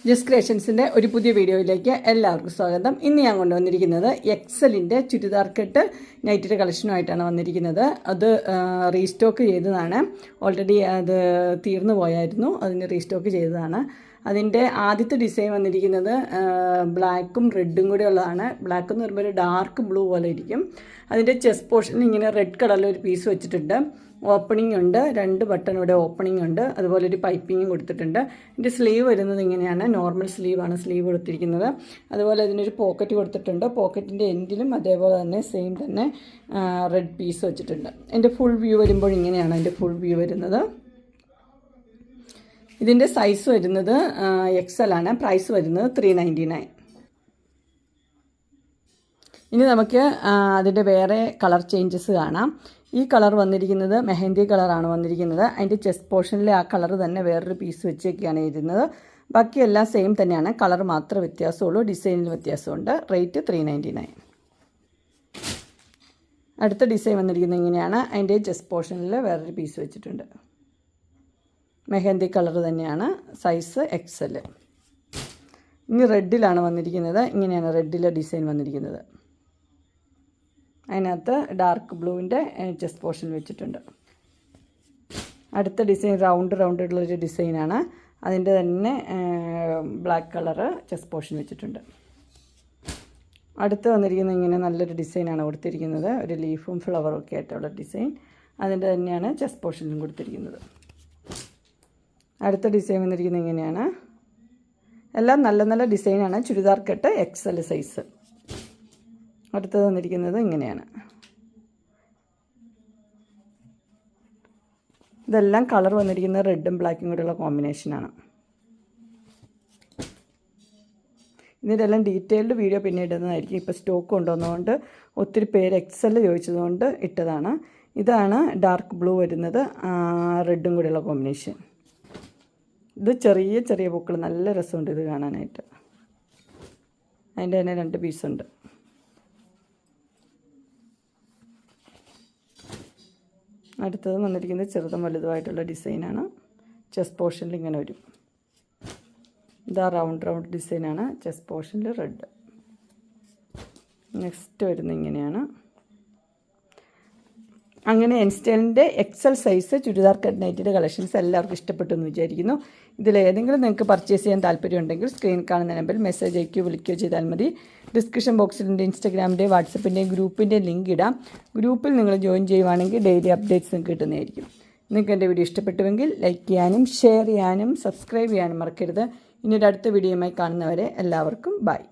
Just ക്രിയേഷൻസിൻ്റെ ഒരു പുതിയ വീഡിയോയിലേക്ക് എല്ലാവർക്കും സ്വാഗതം. ഇന്ന് ഞാൻ കൊണ്ടുവന്നിരിക്കുന്നത് എക്സലിൻ്റെ ചുരിദാർ കെട്ട് നൈറ്റിയുടെ കളക്ഷനുമായിട്ടാണ് വന്നിരിക്കുന്നത്. അത് റീസ്റ്റോക്ക് ചെയ്തതാണ്. ഓൾറെഡി അത് തീർന്നു പോയായിരുന്നു, അതിന് റീസ്റ്റോക്ക് ചെയ്തതാണ്. അതിൻ്റെ ആദ്യത്തെ ഡിസൈൻ വന്നിരിക്കുന്നത് ബ്ലാക്കും റെഡും കൂടെ ഉള്ളതാണ്. ബ്ലാക്ക് എന്ന് പറയുമ്പോൾ ഒരു ഡാർക്ക് ബ്ലൂ പോലെ ഇരിക്കും. അതിൻ്റെ ചെസ്റ്റ് പോർഷനിൽ ഇങ്ങനെ റെഡ് കളറിൽ ഒരു പീസ് വെച്ചിട്ടുണ്ട്. ഓപ്പണിംഗ് ഉണ്ട്, 2 ബട്ടൺ ഇവിടെ ഓപ്പണിംഗ് ഉണ്ട്, അതുപോലെ ഒരു പൈപ്പിങ്ങും കൊടുത്തിട്ടുണ്ട്. ഇതിൻ്റെ സ്ലീവ് വരുന്നത് ഇങ്ങനെയാണ്, നോർമൽ സ്ലീവാണ് സ്ലീവ് കൊടുത്തിരിക്കുന്നത്. അതുപോലെ അതിനൊരു പോക്കറ്റ് കൊടുത്തിട്ടുണ്ട്. പോക്കറ്റിൻ്റെ എൻഡിലും അതേപോലെ തന്നെ സെയിം തന്നെ റെഡ് പീസ് വെച്ചിട്ടുണ്ട്. എൻ്റെ ഫുൾ വ്യൂ വരുമ്പോൾ ഇങ്ങനെയാണ് അതിൻ്റെ ഫുൾ വ്യൂ വരുന്നത്. ഇതിൻ്റെ സൈസ് വരുന്നത് XL ആണ്. പ്രൈസ് വരുന്നത് 399. ഇനി നമുക്ക് അതിൻ്റെ വേറെ കളർ ചേഞ്ചസ് കാണാം. ഈ കളർ വന്നിരിക്കുന്നത് മെഹന്തി കളറാണ് വന്നിരിക്കുന്നത്. അതിൻ്റെ ചെസ്റ്റ് പോർഷനിലെ ആ കളർ തന്നെ വേറൊരു പീസ് വെച്ചൊക്കെയാണ് ഇരുന്നത്. ബാക്കിയെല്ലാം സെയിം തന്നെയാണ്, കളർ മാത്രമേ വ്യത്യാസമുള്ളൂ, ഡിസൈനിൽ വ്യത്യാസമുണ്ട്. റേറ്റ് 399. അടുത്ത ഡിസൈൻ വന്നിരിക്കുന്നത് ഇങ്ങനെയാണ്. അതിൻ്റെ ചെസ്റ്റ് പോർഷനിൽ വേറൊരു പീസ് വെച്ചിട്ടുണ്ട്. മെഹന്തി കളർ തന്നെയാണ്, സൈസ് XL. ഇനി റെഡിലാണ് വന്നിരിക്കുന്നത്. ഇങ്ങനെയാണ് റെഡിലെ ഡിസൈൻ വന്നിരിക്കുന്നത്. അതിനകത്ത് ഡാർക്ക് ബ്ലൂവിൻ്റെ ചെസ്റ്റ് പോർഷൻ വെച്ചിട്ടുണ്ട്. അടുത്ത ഡിസൈൻ റൗണ്ടുള്ളൊരു ഡിസൈനാണ്. അതിൻ്റെ തന്നെ ബ്ലാക്ക് കളറ് ചെസ്റ്റ് പോർഷൻ വെച്ചിട്ടുണ്ട്. അടുത്ത് വന്നിരിക്കുന്നത് ഇങ്ങനെ നല്ലൊരു ഡിസൈനാണ് കൊടുത്തിരിക്കുന്നത്. ഒരു ലീഫും ഫ്ലവറും ഒക്കെ ആയിട്ടുള്ള ഡിസൈൻ. അതിൻ്റെ തന്നെയാണ് ചെസ്റ്റ് പോർഷനിലും കൊടുത്തിരിക്കുന്നത്. അടുത്ത ഡിസൈൻ വന്നിരിക്കുന്നത് ഇങ്ങനെയാണ്. എല്ലാം നല്ല നല്ല ഡിസൈനാണ്. ചുരിദാർ കെട്ട് XL സൈസ്. അടുത്തത് വന്നിരിക്കുന്നത് ഇങ്ങനെയാണ്. ഇതെല്ലാം കളർ വന്നിരിക്കുന്നത് റെഡും ബ്ലാക്കും കൂടെയുള്ള കോമ്പിനേഷനാണ്. ഇതിൻ്റെ എല്ലാം ഡീറ്റെയിൽഡ് വീഡിയോ പിന്നെ ഇടുന്നതായിരിക്കും. ഇപ്പോൾ സ്റ്റോക്ക് കൊണ്ടുവന്നതുകൊണ്ട് ഒത്തിരി പേര് XL ചോദിച്ചതുകൊണ്ട് ഇട്ടതാണ്. ഇതാണ് ഡാർക്ക് ബ്ലൂ വരുന്നത്, റെഡും കൂടെയുള്ള കോമ്പിനേഷൻ. ഇത് ചെറിയ ചെറിയ പൂക്കൾ, നല്ല രസമുണ്ട് ഇത് കാണാനായിട്ട്. അതിൻ്റെ തന്നെ 2 പീസുണ്ട്. അടുത്തത് വന്നിരിക്കുന്നത് ചെറുതും വലുതുമായിട്ടുള്ള ഡിസൈനാണ്. ചെസ്റ്റ് പോർഷനിൽ ഇങ്ങനെ വരും. ഇതാ റൗണ്ട് ഡിസൈനാണ്. ചെസ്റ്റ് പോർഷനിൽ റെഡ്. നെക്സ്റ്റ് വരുന്നത് ഇങ്ങനെയാണ്. അങ്ങനെ എൻസ്റ്റൈലിൻ്റെ XL സൈസ് ചുരിദാർ കട്ട് നൈറ്റിയുടെ കളക്ഷൻസ് എല്ലാവർക്കും ഇഷ്ടപ്പെട്ടു എന്ന് വിചാരിക്കുന്നു. ഇതിലേതെങ്കിലും നിങ്ങൾക്ക് പർച്ചേസ് ചെയ്യാൻ താല്പര്യമുണ്ടെങ്കിൽ സ്ക്രീൻ കാണുന്ന നമ്പറിൽ മെസ്സേജ് അയക്കുകയോ വിളിക്കുകയോ ചെയ്താൽ മതി. ഡിസ്ക്രിപ്ഷൻ ബോക്സിൽ എൻ്റെ ഇൻസ്റ്റാഗ്രാമിൻ്റെ വാട്സപ്പിൻ്റെയും ഗ്രൂപ്പിൻ്റെ ലിങ്ക് ഇടാം. ഗ്രൂപ്പിൽ നിങ്ങൾ ജോയിൻ ചെയ്യുവാണെങ്കിൽ ഡെയിലി അപ്ഡേറ്റ്സ് നിങ്ങൾക്ക് കിട്ടുന്നതായിരിക്കും. നിങ്ങൾക്ക് എൻ്റെ വീഡിയോ ഇഷ്ടപ്പെട്ടുവെങ്കിൽ ലൈക്ക് ചെയ്യാനും ഷെയർ ചെയ്യാനും സബ്സ്ക്രൈബ് ചെയ്യാനും മറക്കരുത്. ഇനി ഒരു അടുത്ത വീഡിയോയുമായി കാണുന്നവരെ എല്ലാവർക്കും ബൈ.